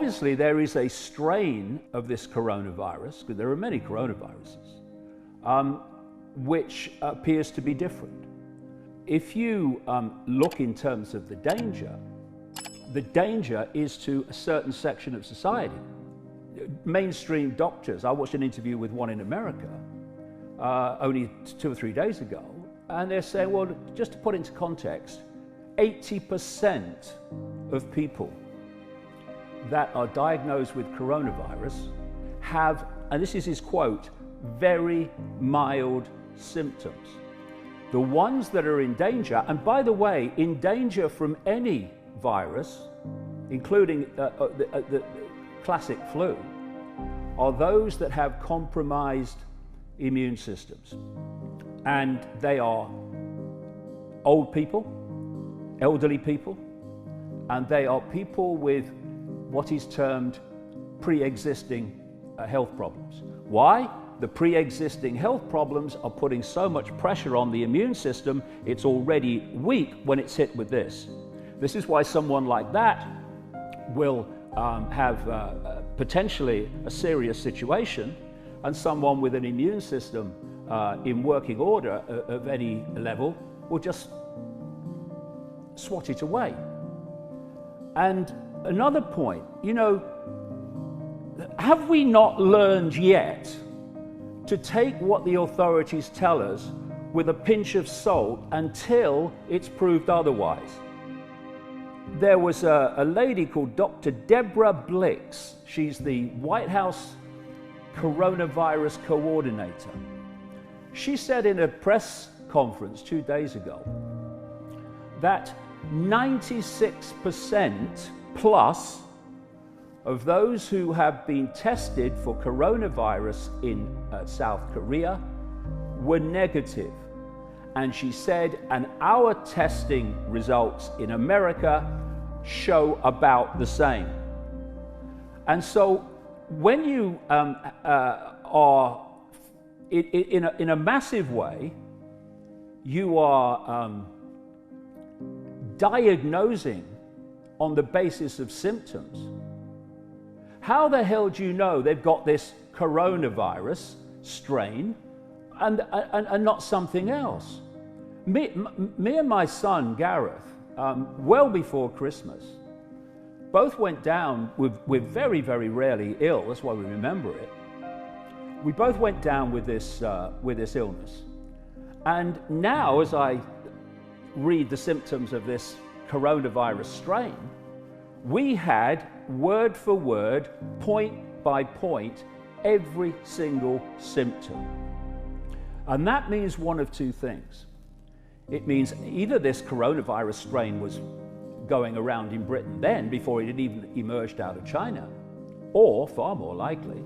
obviously there is a strain of this coronavirus, because there are many coronaviruses, which appears to be different. If you look in terms of the danger is to a certain section of society. Mainstream doctors, I watched an interview with one in America only 2 or 3 days ago, and they're saying, well, just to put into context, 80% of people that are diagnosed with coronavirus have, and this is his quote, very mild symptoms. The ones that are in danger, and by the way, in danger from any virus, including the classic flu, are those that have compromised immune systems. And they are old people, elderly people, and they are people with what is termed pre-existing health problems. Why? The pre-existing health problems are putting so much pressure on the immune system, it's already weak when it's hit with this. This is why someone like that will have potentially a serious situation, and someone with an immune system in working order of any level will just swat it away. And another point, you know, have we not learned yet to take what the authorities tell us with a pinch of salt until it's proved otherwise? There was a lady called Dr. Deborah Blix. She's the White House coronavirus coordinator. She said in a press conference 2 days ago that 96% plus of those who have been tested for coronavirus in South Korea were negative. And she said, and our testing results in America show about the same. And so when you are in a massive way, you are diagnosing on the basis of symptoms. How the hell do you know they've got this coronavirus strain and not something else? Me and my son, Gareth, well before Christmas, both went down, we're very, very rarely ill, that's why we remember it. We both went down with this illness. And now, as I read the symptoms of this coronavirus strain, we had word for word, point by point, every single symptom. And that means one of two things. It means either this coronavirus strain was going around in Britain then, before it had even emerged out of China, or, far more likely,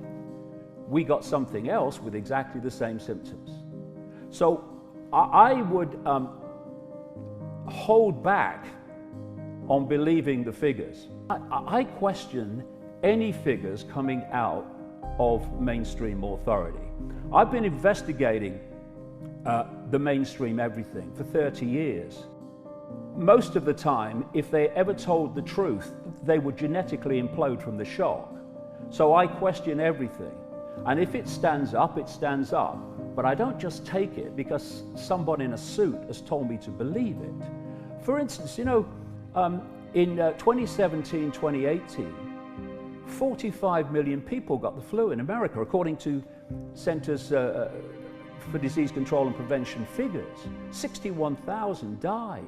we got something else with exactly the same symptoms. So I would hold back on believing the figures. I question any figures coming out of mainstream authority. I've been investigating the mainstream everything for 30 years. Most of the time, if they ever told the truth, they would genetically implode from the shock. So I question everything. And if it stands up, it stands up. But I don't just take it because someone in a suit has told me to believe it. For instance, you know, in 2017, 2018, 45 million people got the flu in America, according to Centers for Disease Control and Prevention figures. 61,000 died.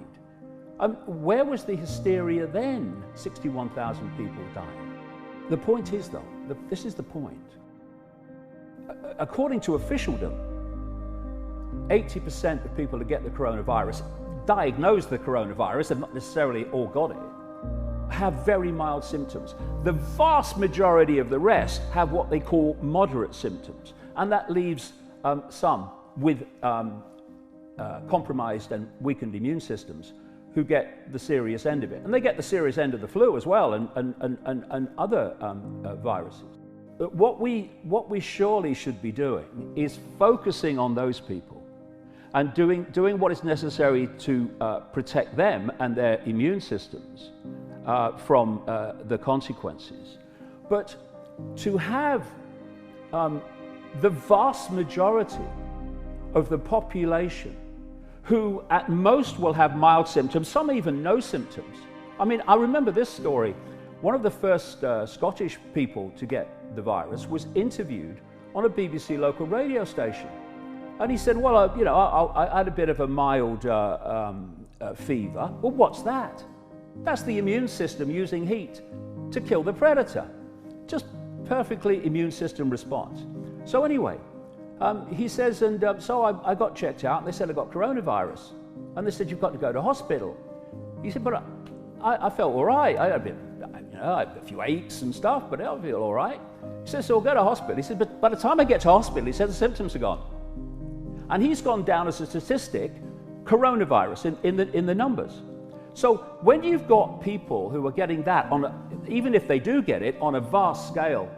Where was the hysteria then? 61,000 people died. The point is, though, this is the point. According to officialdom, 80% of people who get the coronavirus, diagnose the coronavirus, and not necessarily all got it, have very mild symptoms. The vast majority of the rest have what they call moderate symptoms, and that leaves some with compromised and weakened immune systems who get the serious end of it. And they get the serious end of the flu as well, and other viruses. But what we surely should be doing is focusing on those people and doing what is necessary to protect them and their immune systems from the consequences. But to have the vast majority of the population who at most will have mild symptoms, some even no symptoms. I mean, I remember this story. One of the first Scottish people to get the virus was interviewed on a BBC local radio station. And he said, well, I had a bit of a mild fever. Well, what's that? That's the immune system using heat to kill the predator. Just perfectly immune system response. So anyway, he says, so I got checked out, and they said I got coronavirus. And they said, you've got to go to hospital. He said, but I felt all right. I had a few aches and stuff, but I feel all right. He says, so I'll go to hospital. He said, but by the time I get to hospital, he said, the symptoms are gone. And he's gone down as a statistic, coronavirus, in the numbers. So when you've got people who are getting that, even if they do get it, on a vast scale,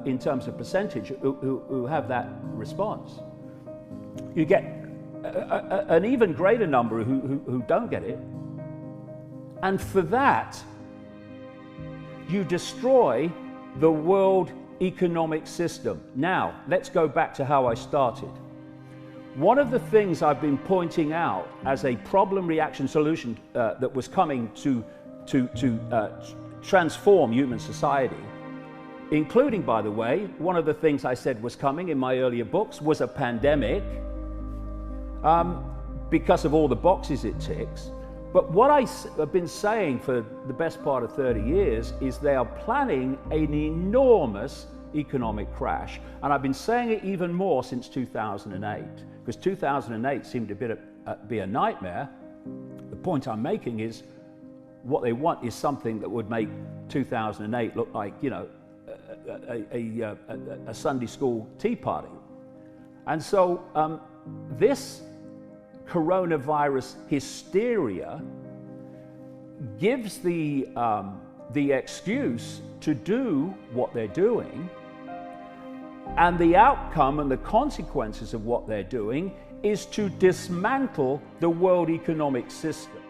in terms of percentage, who have that response, you get an even greater number who don't get it. And for that, you destroy the world economic system. Now, let's go back to how I started. One of the things I've been pointing out as a problem reaction solution that was coming to transform human society, including, by the way, one of the things I said was coming in my earlier books was a pandemic, because of all the boxes it ticks. But what I've been saying for the best part of 30 years is they are planning an enormous economic crash. And I've been saying it even more since 2008, because 2008 seemed to be a nightmare. The point I'm making is what they want is something that would make 2008 look like, a Sunday school tea party. And so this coronavirus hysteria gives the excuse to do what they're doing, and the outcome and the consequences of what they're doing is to dismantle the world economic system.